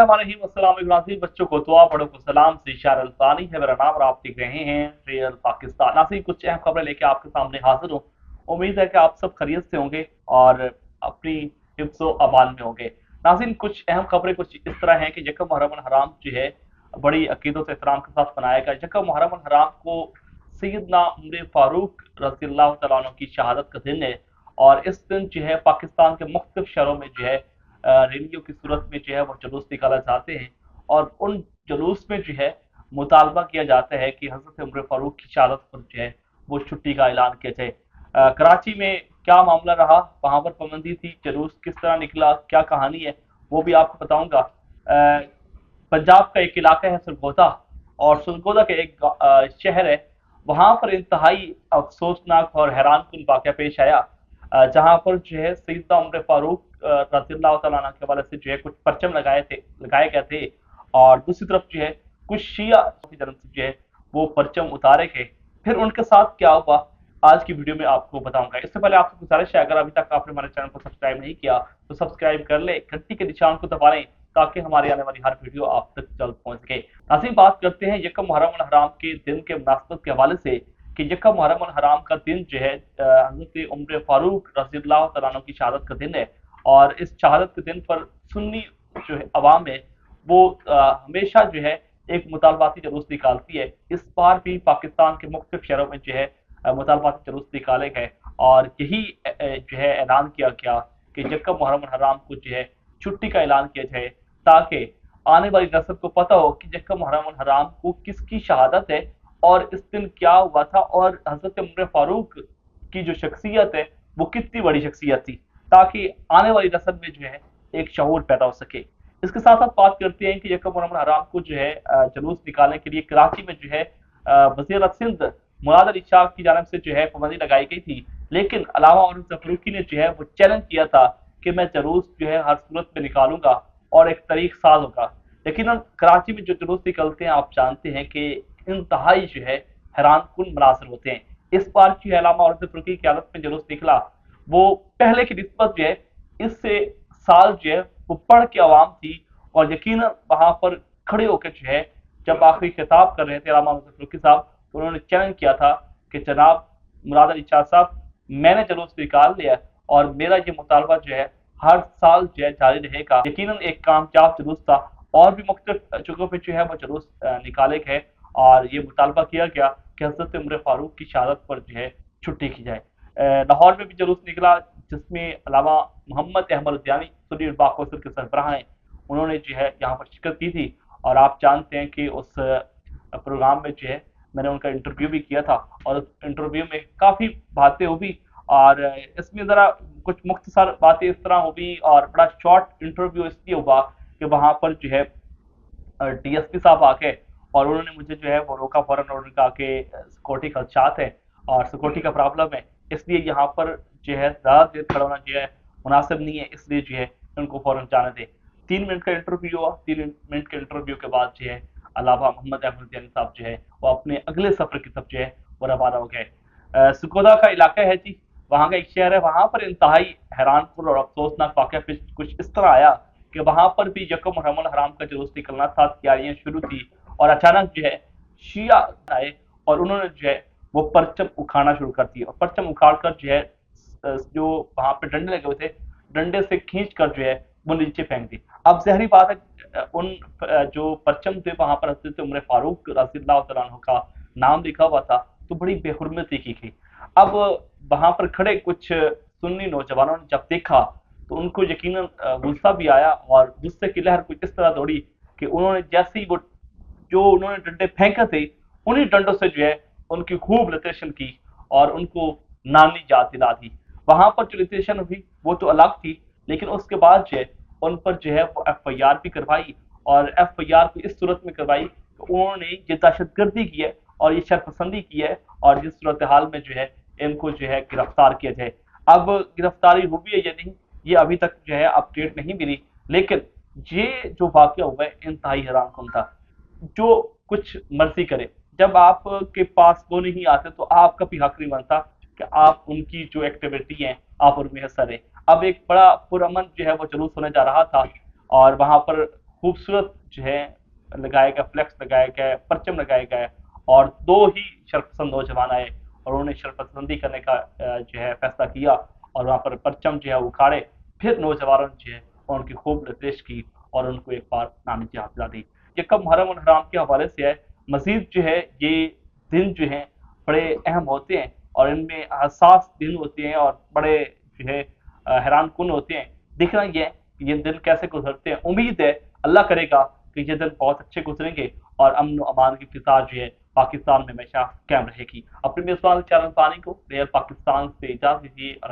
बिस्मिल्लाहिर्रहमानिर्रहीम। अस्सलाम वालेकुम नाज़रीन, बच्चों को दुआ, बड़ों को सलाम से इशार अल्फानी है मेरा नाम और आप देख रहे हैं रियल पाकिस्तान। नाज़रीन, कुछ अहम खबरें लेके आपके सामने हाजिर हूँ। उम्मीद है कि आप सब खैरियत से होंगे और अपनी हिफ्ज़ो अमान में होंगे। नाज़रीन, कुछ अहम खबरें कुछ इस तरह हैं कि यकम मुहर्रम अल हराम जो है बड़ी अकीदत से एहतराम के साथ मनाया गया। यकम मुहर्रम अल हराम को सैयदना उमर फारूक रज़ियल्लाहु तआला अन्हु की शहादत का दिन है और इस दिन जो है पाकिस्तान के मुख्तलिफ शहरों में जो है रैलियों की सूरत में जो है वो जुलूस निकाला जाते हैं और उन जुलूस में जो है मुतालबा किया जाता है कि हज़रत उमर फारूक की शहादत पर जो है वो छुट्टी का ऐलान किया जाए। कराची में क्या मामला रहा, वहाँ पर पाबंदी थी, जुलूस किस तरह निकला, क्या कहानी है, वो भी आपको बताऊंगा। पंजाब का एक इलाका है सरगोदा और सरगोदा का एक शहर है, वहाँ पर इंतहाई अफसोसनाक और हैरान कुन वाक़या पेश आया जहाँ पर जो है सैयदना उमर फारूक रज़ियल्लाहु तआला अन्हु के हवाले से जो है कुछ परचम लगाए गए थे और दूसरी तरफ जो है कुछ शिया की तरफ से जो है वो परचम उतारे गए। फिर उनके साथ क्या हुआ आज की वीडियो में आपको बताऊंगा। इससे पहले आपसे गुजारिश है, अगर अभी तक आपने हमारे चैनल को सब्सक्राइब नहीं किया तो सब्सक्राइब कर ले, घंटी के निशान को दबा लें ताकि हमारी आने वाली हर वीडियो आप तक जल्द पहुंच सके। नाज़रीन, बात करते हैं यकम मुहर्रम अल हराम के दिन के मुनासबत के हवाले से कि यकम मुहर्रम अल हराम का दिन जो है हज़रत उमर फारूक रज़ियल्लाहु तआला अन्हु की शहादत का दिन है और इस शहादत के दिन पर सुन्नी जो है अवाम है वो हमेशा जो है एक मुतालबाती जुलूस निकालती है। इस बार भी पाकिस्तान के मुख्तलिफ शहरों में जो है मुतालबाती जुलूस निकाले गए और यही जो है ऐलान किया गया कि यकम मुहर्रम अल हराम को जो है छुट्टी का ऐलान किया जाए ताकि आने वाली नस्ल को पता हो कि यकम मुहर्रम अल हराम को किसकी शहादत है और इस दिन क्या हुआ था और हज़रत उमर फारूक की जो शख्सियत है वो कितनी बड़ी शख्सियत थी, ताकि आने वाली नस्ल में जो है एक शऊर पैदा हो सके। इसके साथ साथ बात करते हैं कि यकम मुहर्रम अल हराम को जो है जुलूस निकालने के लिए कराची में जो है वज़ीर सिंध मुराद अली शाह की जानिब से जो है पाबंदी लगाई गई थी, लेकिन अल्लामा औरंगज़ेब फ़ारूकी ने जो है वो चैलेंज किया था कि मैं जुलूस जो है हर सूरत में निकालूंगा और एक तारीख साज होगा। लेकिन कराची में जो जुलूस निकलते हैं आप जानते हैं कि इंतहाई जो है हैरान कुन मनासर होते हैं। इस बार जो है अल्लामा औरंगज़ेब फ़ारूकी की क़यादत में जुलूस निकला वो पहले की निस्बत जो है इससे साल जो है वो बढ़ के आवाम थी और यकीनन वहाँ पर खड़े होकर जो है जब आखिरी खिताब कर रहे थे अल्लामा औरंगज़ेब फ़ारूकी साहब तो उन्होंने चैलेंज किया था कि जनाब मुराद अली शाह साहब, मैंने जुलूस निकाल लिया और मेरा ये मुतालबा जो है हर साल जो है जारी रहेगा। यकीनन एक कामयाब जुलूस था और भी मुख्तलिफ जगहों पे जो है वो जुलूस निकाले गए और ये मुतालबा किया गया कि हज़रत उमर फारूक की शहादत पर जो है छुट्टी की जाए। लाहौर में भी जुलूस निकला जिसमें अल्लामा मोहम्मद अहमद उद्यानी सुन्नी पाक कौंसिल के सरबराह हैं, उन्होंने जो है यहाँ पर शिरकत की थी और आप जानते हैं कि उस प्रोग्राम में जो है मैंने उनका इंटरव्यू भी किया था और उस इंटरव्यू में काफ़ी बातें हुई और इसमें ज़रा कुछ मुख्तसर बातें इस तरह हुई और बड़ा शॉर्ट इंटरव्यू इसलिए हुआ कि वहाँ पर जो है डीएसपी साहब आके और उन्होंने मुझे जो है वो रोका फ़ौरन और उन्होंने कहा कि सिक्योरिटी खदशात है और सिक्योरिटी का प्रॉब्लम है, इसलिए यहाँ पर जो है ज़्यादा देर खड़ा होना जो है मुनासिब नहीं है, इसलिए जो है उनको फ़ौरन जाने दें। 3 मिनट का इंटरव्यू हुआ। 3 मिनट के इंटरव्यू के बाद जो है अल्लामा मोहम्मद अहमद उद्यानी साहब जो है वो अपने अगले सफ़र की तरफ जो है वो रवाना हो गए। सरगोदा का इलाका है जी, वहाँ का एक शहर है, वहाँ पर इंतहाई हैरानकुन और अफसोसनाक वाक़या कुछ इस तरह आया कि वहाँ पर भी यकम मुहर्रम अल हराम का जुलूस निकलना था, तैयारियां शुरू थी और अचानक जो है शिया आए और उन्होंने जो है वो परचम उखाड़ना शुरू कर दिया और परचम उखाड़ कर जो है जो वहाँ पे डंडे लगे हुए थे डंडे से खींच कर जो है वो नीचे फेंक दी। अब ज़ाहिर बात है उन जो परचम थे वहाँ पर हज़रत उमर फारूक रज़ियल्लाहु तआला अन्हु का नाम लिखा हुआ था तो बड़ी बेहुरमती की गई। अब वहाँ पर खड़े कुछ सुन्नी नौजवानों ने जब देखा तो उनको यकीनन गुस्सा भी आया और गुस्से की लहर कुछ इस तरह दौड़ी कि उन्होंने जैसे ही वो जो उन्होंने डंडे फेंके थे उन्हीं डंडों से जो है उनकी खूब लिटेशन की और उनको नानी याद दिला दी। वहाँ पर जो लिटेशन हुई वो तो अलग थी, लेकिन उसके बाद जो है उन पर जो है वो एफआईआर भी करवाई और एफआईआर को इस सूरत में करवाई कि उन्होंने ये दहशतगर्दी की है और ये शरपसंदी की है और जिस सूरत हाल में जो है इनको जो है गिरफ्तार किया जाए। अब गिरफ्तारी हुई है या नहीं ये अभी तक जो है अपडेट नहीं मिली, लेकिन ये जो वाक़या हुआ है इंतहाई हैरानकुन था। जो कुछ मर्जी करे, जब आपके पास वो नहीं आते तो आपका भी हक नहीं बनता कि आप उनकी जो एक्टिविटी है आप उनमें हिस्सा लें। अब एक बड़ा पुरअमन जो है वो जुलूस होने जा रहा था और वहाँ पर खूबसूरत जो है लगाया गया, फ्लेक्स लगाया गया है, परचम लगाया गया है, और दो ही शर्पसंद नौजवान आए और उन्होंने शर्पसंदी करने का जो है फैसला किया, और वहाँ पर परचम जो है उखाड़े। फिर नौजवानों ने जो है उनकी खूब निर्देश की और उनको एक बार नामी जहां दिला दी। ये कब मुहर्रम और हराम के हवाले से है। मजीद जो है ये दिन जो है बड़े अहम होते हैं और इनमें हसास दिन होते हैं और बड़े जो है हैरान कुन होते हैं। देखना ये है कि ये दिन कैसे गुजरते हैं। उम्मीद है अल्लाह करेगा कि ये दिन बहुत अच्छे गुजरेंगे और अमन अमान की फिजा जो है पाकिस्तान में हमेशा कायम रहेगी। अपने मेजबान चैनल पानी को रियल पाकिस्तान से इजाजत दीजिए और